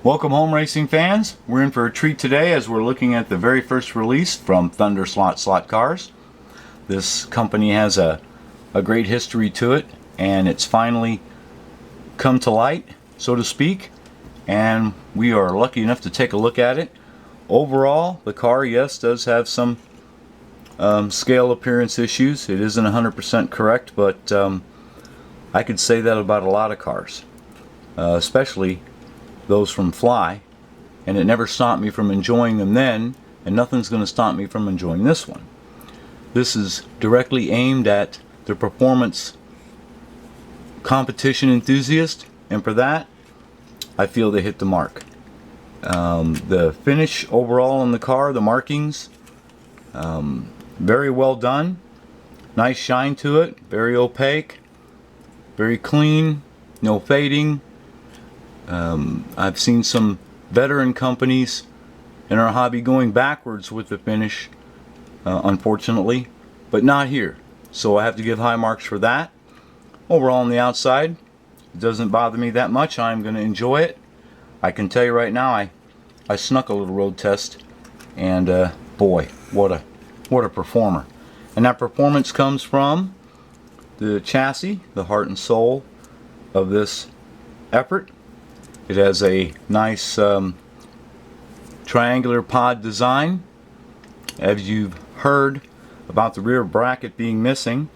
Welcome home, racing fans. We're in for a treat today as we're looking at the very first release from Thunder Slot Cars. This company has a great history to it, and it's finally come to light, so to speak, and we are lucky enough to take a look at it. Overall, the car, yes, does have some scale appearance issues. It isn't 100% correct, but I could say that about a lot of cars, especially those from Fly, and it never stopped me from enjoying them then, and nothing's going to stop me from enjoying this one. This is directly aimed at the performance competition enthusiast, and for that I feel they hit the mark. The finish overall on the car, the markings, very well done, nice shine to it, very opaque, very clean, no fading. I've seen some veteran companies in our hobby going backwards with the finish, unfortunately, but not here. So I have to give high marks for that. Overall on the outside, it doesn't bother me that much. I'm going to enjoy it. I can tell you right now, I snuck a little road test, and boy, what a performer. And that performance comes from the chassis, the heart and soul of this effort. It has a nice triangular pod design. As you've heard about the rear bracket being missing,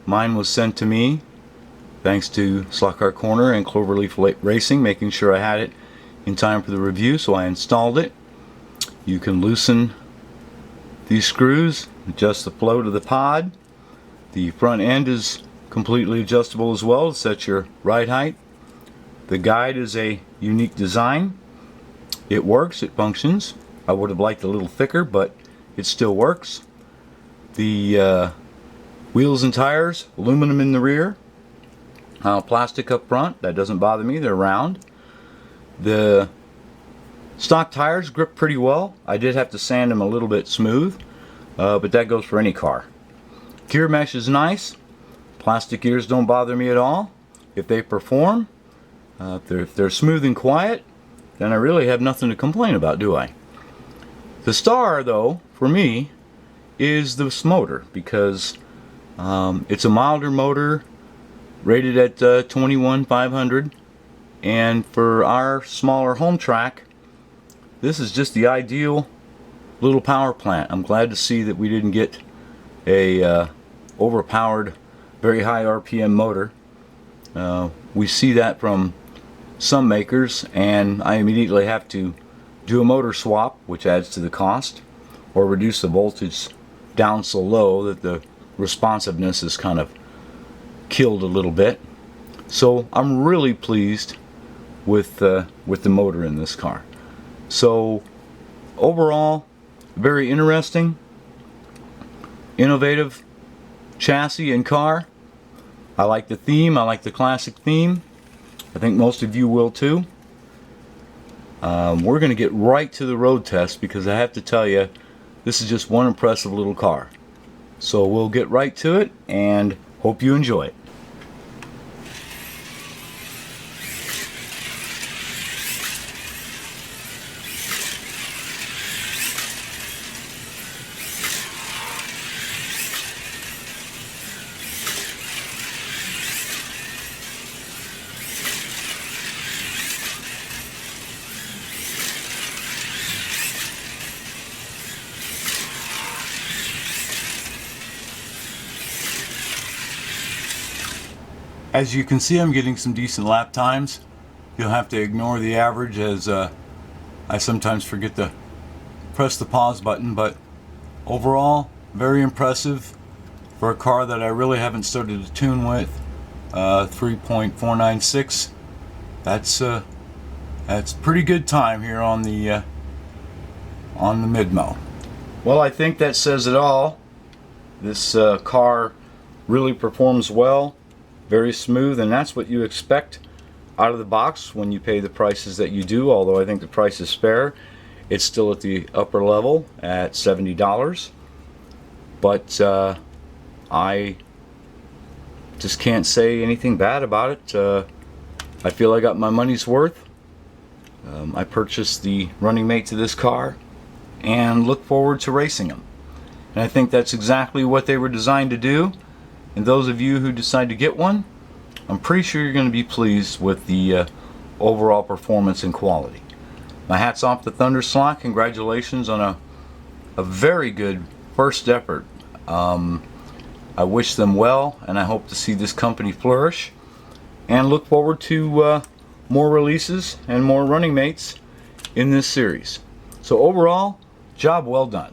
mine was sent to me thanks to Slot Car Corner and Cloverleaf Racing, making sure I had it in time for the review, so I installed it. You can loosen these screws, adjust the flow to the pod. The front end is completely adjustable as well to set your ride height. The guide is a unique design. It works, it functions. I would have liked a little thicker, but it still works. The wheels and tires, aluminum in the rear, plastic up front. That doesn't bother me, they're round. The stock tires grip pretty well. I did have to sand them a little bit smooth, but that goes for any car. Gear mesh is nice. Plastic gears don't bother me at all. If they perform, if they're smooth and quiet, then I really have nothing to complain about, do I? The star, though, for me, is this motor, because it's a milder motor, rated at 21,500, and for our smaller home track, this is just the ideal little power plant. I'm glad to see that we didn't get a overpowered, very high RPM motor. We see that from some makers, and I immediately have to do a motor swap, which adds to the cost, or reduce the voltage down so low that the responsiveness is kind of killed a little bit. So I'm really pleased with the motor in this car. So overall, very interesting, innovative chassis and car. I like the theme. I like the classic theme. I think most of you will too. We're going to get right to the road test, because I have to tell you, this is just one impressive little car. So we'll get right to it and hope you enjoy it. As you can see, I'm getting some decent lap times. You'll have to ignore the average, as I sometimes forget to press the pause button, but overall, very impressive for a car that I really haven't started to tune with. 3.496. That's pretty good time here on the mid-mo. Well, I think that says it all. This car really performs well. Very smooth, and that's what you expect out of the box when you pay the prices that you do. Although I think the price is fair, it's still at the upper level at $70. But I just can't say anything bad about it. I feel I got my money's worth. I purchased the running mate to this car and look forward to racing them. And I think that's exactly what they were designed to do. And those of you who decide to get one, I'm pretty sure you're going to be pleased with the overall performance and quality. My hat's off to Thunderslot. Congratulations on a very good first effort. I wish them well, and I hope to see this company flourish, and look forward to more releases and more running mates in this series. So overall, job well done.